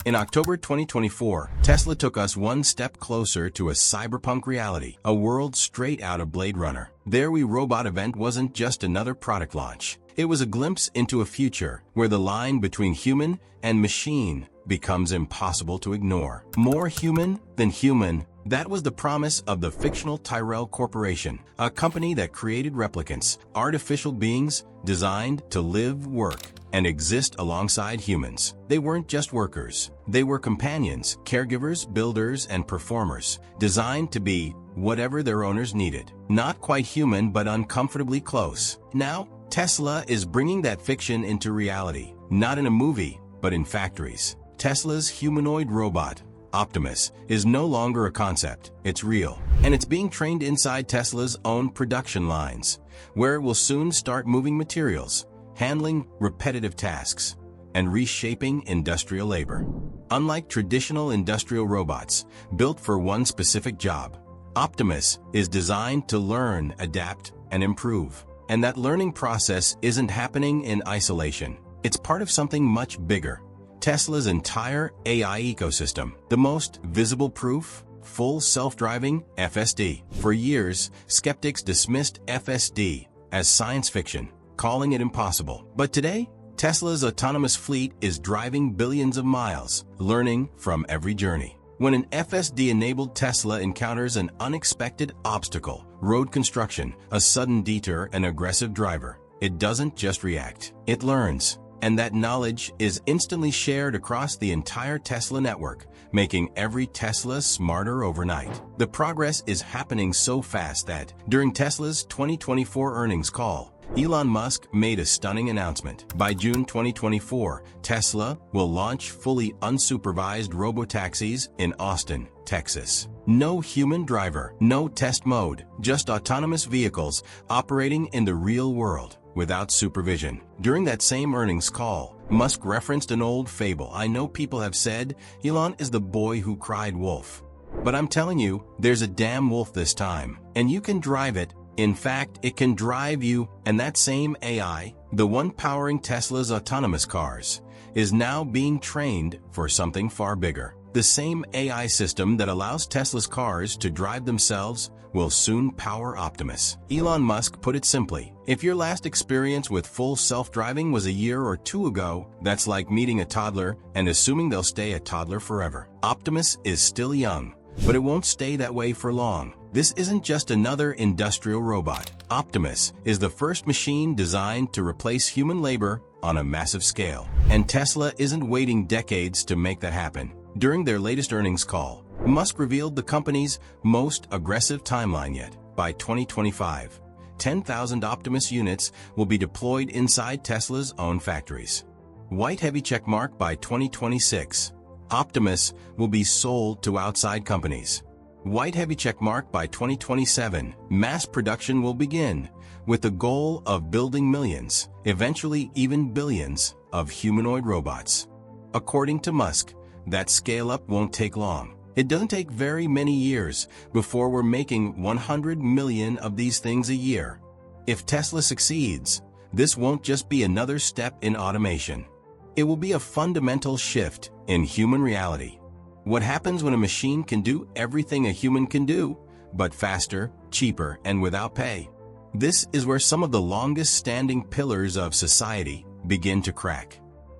In October 2024, Tesla took us one step closer to a cyberpunk reality, a world straight out of Blade Runner. Their We Robot event wasn't just another product launch. It was a glimpse into a future where the line between human and machine becomes impossible to ignore. More human than human. That was the promise of the fictional Tyrell Corporation, a company that created replicants, artificial beings designed to live, work, and exist alongside humans. They weren't just workers. They were companions, caregivers, builders, and performers, designed to be whatever their owners needed. Not quite human, but uncomfortably close. Now, Tesla is bringing that fiction into reality, not in a movie, but in factories. Tesla's humanoid robot, Optimus, is no longer a concept, it's real. And it's being trained inside Tesla's own production lines, where it will soon start moving materials, handling repetitive tasks, and reshaping industrial labor. Unlike traditional industrial robots, built for one specific job, Optimus is designed to learn, adapt, and improve. And that learning process isn't happening in isolation. It's part of something much bigger. Tesla's entire AI ecosystem. The most visible proof? Full self-driving FSD. For years, skeptics dismissed FSD as science fiction, calling it impossible. But today, Tesla's autonomous fleet is driving billions of miles, learning from every journey. When an FSD-enabled Tesla encounters an unexpected obstacle, road construction, a sudden detour, an aggressive driver, it doesn't just react, it learns. And that knowledge is instantly shared across the entire Tesla network, making every Tesla smarter overnight. The progress is happening so fast that, during Tesla's 2024 earnings call, Elon Musk made a stunning announcement. By June 2024, Tesla will launch fully unsupervised robotaxis in Austin, Texas. No human driver, no test mode, just autonomous vehicles operating in the real world without supervision. During that same earnings call, Musk referenced an old fable. I know people have said Elon is the boy who cried wolf. But I'm telling you, there's a damn wolf this time, and you can drive it. In fact, it can drive you, and that same AI, the one powering Tesla's autonomous cars, is now being trained for something far bigger. The same AI system that allows Tesla's cars to drive themselves will soon power Optimus. Elon Musk put it simply, if your last experience with full self-driving was a year or two ago, that's like meeting a toddler and assuming they'll stay a toddler forever. Optimus is still young, but it won't stay that way for long. This isn't just another industrial robot. Optimus is the first machine designed to replace human labor on a massive scale. And Tesla isn't waiting decades to make that happen. During their latest earnings call, Musk revealed the company's most aggressive timeline yet. By 2025, 10,000 Optimus units will be deployed inside Tesla's own factories. White heavy checkmark by 2026. Optimus will be sold to outside companies. White heavy checkmark by 2027. Mass production will begin, with the goal of building millions, eventually even billions, of humanoid robots. According to Musk, that scale-up won't take long. It doesn't take very many years before we're making 100 million of these things a year. If Tesla succeeds, this won't just be another step in automation. It will be a fundamental shift in human reality. What happens when a machine can do everything a human can do, but faster, cheaper, and without pay? This is where some of the longest-standing pillars of society begin to crack.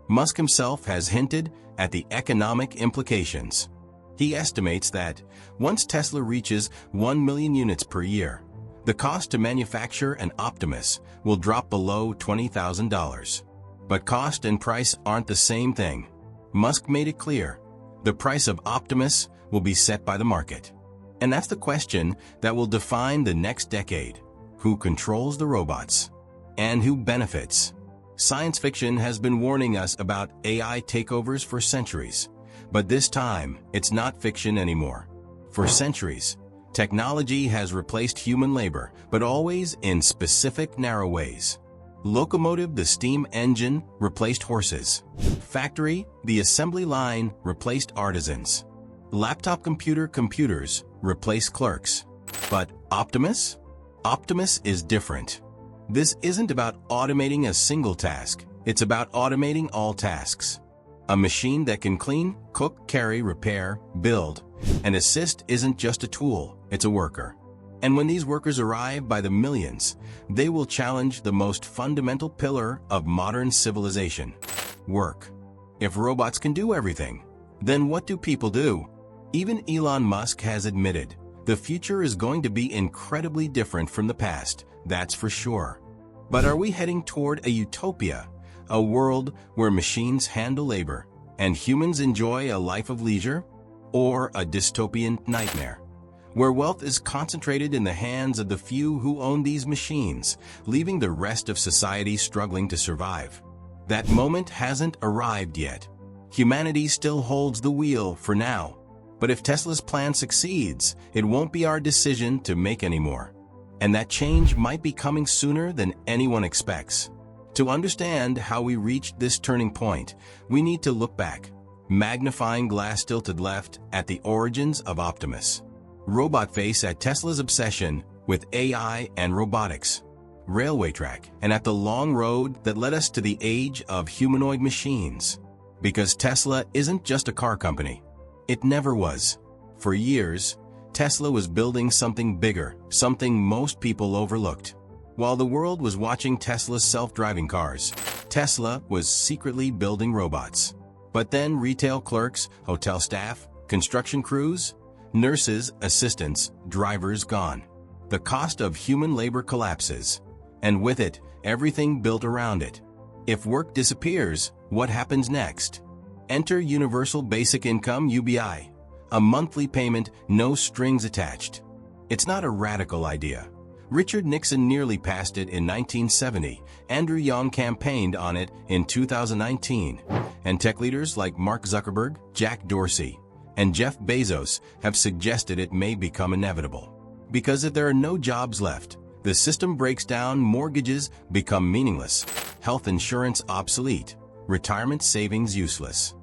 Musk himself has hinted at the economic implications. He estimates that once Tesla reaches 1 million units per year, the cost to manufacture an Optimus will drop below $20,000. But cost and price aren't the same thing. Musk made it clear. The price of Optimus will be set by the market. And that's the question that will define the next decade. Who controls the robots? And who benefits? Science fiction has been warning us about AI takeovers for centuries. But this time, it's not fiction anymore. For centuries, technology has replaced human labor, but always in specific narrow ways. Locomotive, the steam engine, replaced horses. Factory, the assembly line, replaced artisans. Laptop computers replaced clerks. But Optimus? Optimus is different. This isn't about automating a single task. It's about automating all tasks. A machine that can clean, cook, carry, repair, build, and assist isn't just a tool, it's a worker. And when these workers arrive by the millions, they will challenge the most fundamental pillar of modern civilization: work. If robots can do everything, then what do people do? Even Elon Musk has admitted, the future is going to be incredibly different from the past, that's for sure. But are we heading toward a utopia, a world where machines handle labor and humans enjoy a life of leisure? Or a dystopian nightmare, where wealth is concentrated in the hands of the few who own these machines, leaving the rest of society struggling to survive? That moment hasn't arrived yet. Humanity still holds the wheel for now. But if Tesla's plan succeeds, it won't be our decision to make anymore. And that change might be coming sooner than anyone expects. To understand how we reached this turning point, we need to look back, magnifying glass tilted left, at the origins of Optimus. Robot face at Tesla's obsession with AI and robotics. Railway track, and at the long road that led us to the age of humanoid machines. Because Tesla isn't just a car company. It never was. For years, Tesla was building something bigger, something most people overlooked. While the world was watching Tesla's self-driving cars, Tesla was secretly building robots. But then retail clerks, hotel staff, construction crews, nurses, assistants, drivers gone. The cost of human labor collapses. And with it, everything built around it. If work disappears, what happens next? Enter Universal Basic Income (UBI), a monthly payment, no strings attached. It's not a radical idea. Richard Nixon nearly passed it in 1970, Andrew Yang campaigned on it in 2019, and tech leaders like Mark Zuckerberg, Jack Dorsey, and Jeff Bezos have suggested it may become inevitable. Because if there are no jobs left, the system breaks down, mortgages become meaningless, health insurance obsolete, retirement savings useless.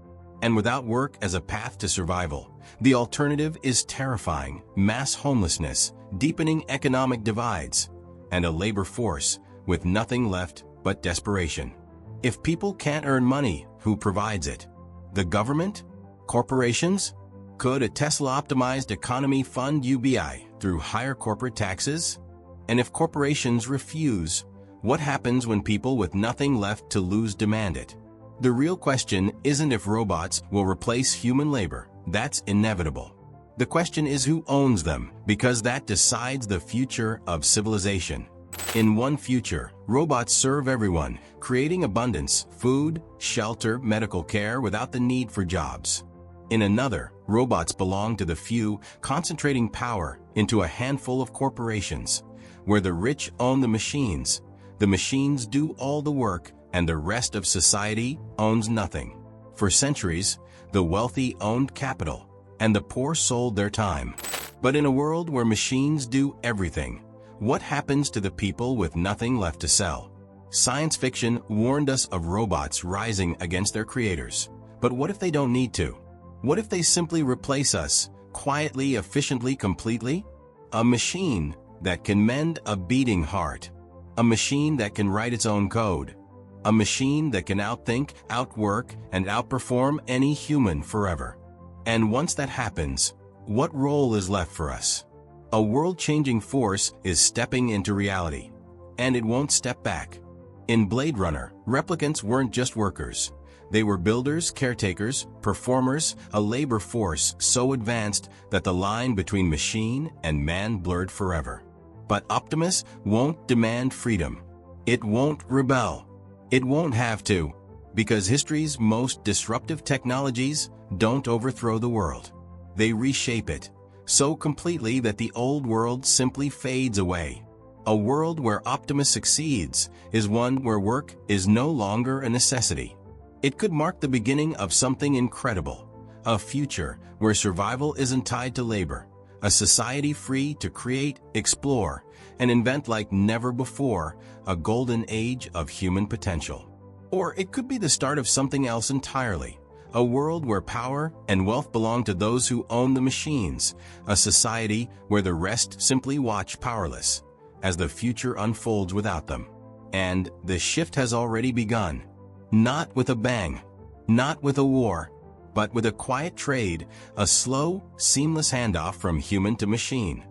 And without work as a path to survival, the alternative is terrifying: mass homelessness, deepening economic divides, and a labor force with nothing left but desperation. If people can't earn money, who provides it? The government? Corporations? Could a Tesla-optimized economy fund UBI through higher corporate taxes? And if corporations refuse, what happens when people with nothing left to lose demand it? The real question isn't if robots will replace human labor. That's inevitable. The question is who owns them, because that decides the future of civilization. In one future, robots serve everyone, creating abundance, food, shelter, medical care without the need for jobs. In another, robots belong to the few, concentrating power into a handful of corporations, where the rich own the machines do all the work, and the rest of society owns nothing. For centuries, the wealthy owned capital, and the poor sold their time. But in a world where machines do everything, what happens to the people with nothing left to sell? Science fiction warned us of robots rising against their creators. But what if they don't need to? What if they simply replace us, quietly, efficiently, completely? A machine that can mend a beating heart. A machine that can write its own code. A machine that can outthink, outwork, and outperform any human forever. And once that happens, what role is left for us? A world-changing force is stepping into reality, and it won't step back. In Blade Runner, replicants weren't just workers. They were builders, caretakers, performers, a labor force so advanced that the line between machine and man blurred forever. But Optimus won't demand freedom. It won't rebel. It won't have to, because history's most disruptive technologies don't overthrow the world. They reshape it, so completely that the old world simply fades away. A world where Optimus succeeds is one where work is no longer a necessity. It could mark the beginning of something incredible, a future where survival isn't tied to labor, a society free to create, explore, and invent like never before, a golden age of human potential. Or it could be the start of something else entirely, a world where power and wealth belong to those who own the machines, a society where the rest simply watch powerless as the future unfolds without them. And the shift has already begun. Not with a bang, Not with a war, but with a quiet trade, a slow, seamless handoff from human to machine.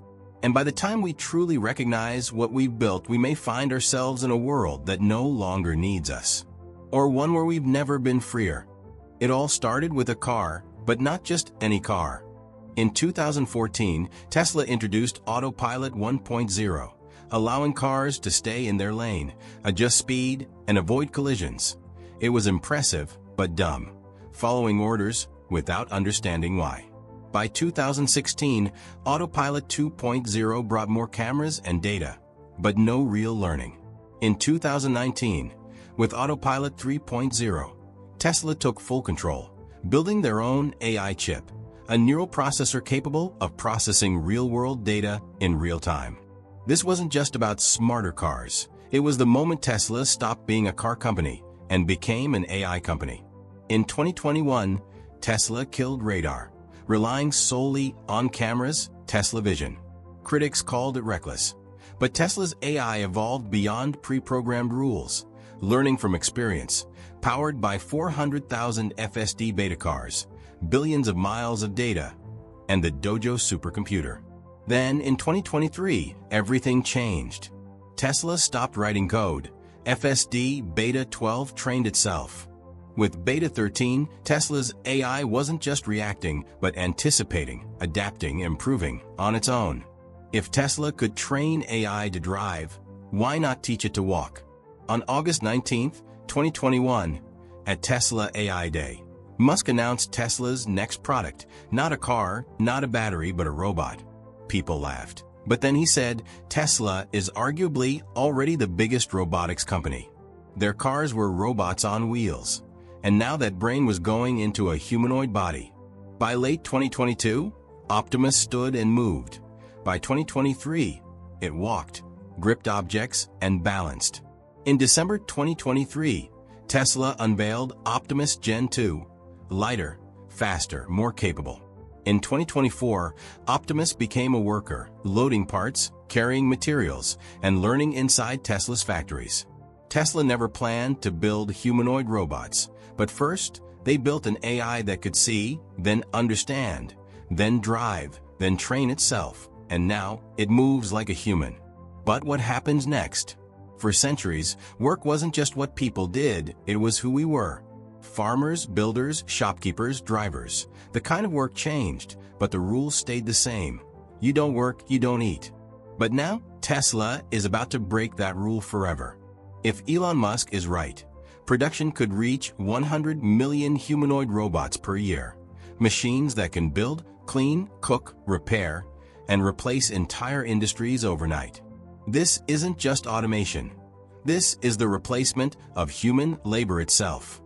And by the time we truly recognize what we've built, we may find ourselves in a world that no longer needs us, or one where we've never been freer. It all started with a car, but not just any car. In 2014, Tesla introduced Autopilot 1.0, allowing cars to stay in their lane, adjust speed, and avoid collisions. It was impressive, but dumb, following orders without understanding why. By 2016, Autopilot 2.0 brought more cameras and data, but no real learning. In 2019, with Autopilot 3.0, Tesla took full control, building their own AI chip, a neural processor capable of processing real-world data in real time. This wasn't just about smarter cars. It was the moment Tesla stopped being a car company and became an AI company. In 2021, Tesla killed radar, relying solely on cameras, Tesla Vision. Critics called it reckless. But Tesla's AI evolved beyond pre-programmed rules, learning from experience, powered by 400,000 FSD beta cars, billions of miles of data, and the Dojo supercomputer. Then, in 2023, everything changed. Tesla stopped writing code. FSD Beta 12 trained itself. With Beta 13, Tesla's AI wasn't just reacting, but anticipating, adapting, improving on its own. If Tesla could train AI to drive, why not teach it to walk? On August 19, 2021, at Tesla AI Day, Musk announced Tesla's next product, not a car, not a battery, but a robot. People laughed. But then he said, Tesla is arguably already the biggest robotics company. Their cars were robots on wheels. And now that brain was going into a humanoid body. By late 2022, Optimus stood and moved. By 2023, it walked, gripped objects, and balanced. In December 2023, Tesla unveiled Optimus Gen 2, lighter, faster, more capable. In 2024, Optimus became a worker, loading parts, carrying materials, and learning inside Tesla's factories. Tesla never planned to build humanoid robots, but first, they built an AI that could see, then understand, then drive, then train itself, and now it moves like a human. But what happens next? For centuries, work wasn't just what people did, it was who we were. Farmers, builders, shopkeepers, drivers. The kind of work changed, but the rules stayed the same. You don't work, you don't eat. But now, Tesla is about to break that rule forever. If Elon Musk is right, production could reach 100 million humanoid robots per year. Machines that can build, clean, cook, repair, and replace entire industries overnight. This isn't just automation. This is the replacement of human labor itself.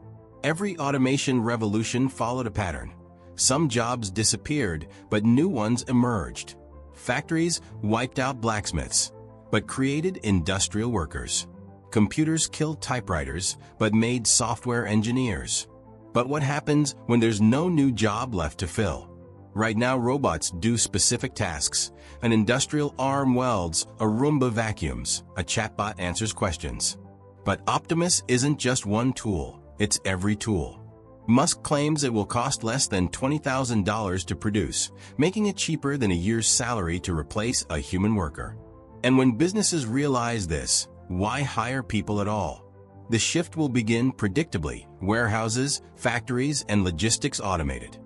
Every automation revolution followed a pattern. Some jobs disappeared, but new ones emerged. Factories wiped out blacksmiths, but created industrial workers. Computers killed typewriters, but made software engineers. But what happens when there's no new job left to fill? Right now, robots do specific tasks. An industrial arm welds, a Roomba vacuums, a chatbot answers questions. But Optimus isn't just one tool, it's every tool. Musk claims it will cost less than $20,000 to produce, making it cheaper than a year's salary to replace a human worker. And when businesses realize this, why hire people at all? The shift will begin predictably, warehouses, factories, and logistics automated.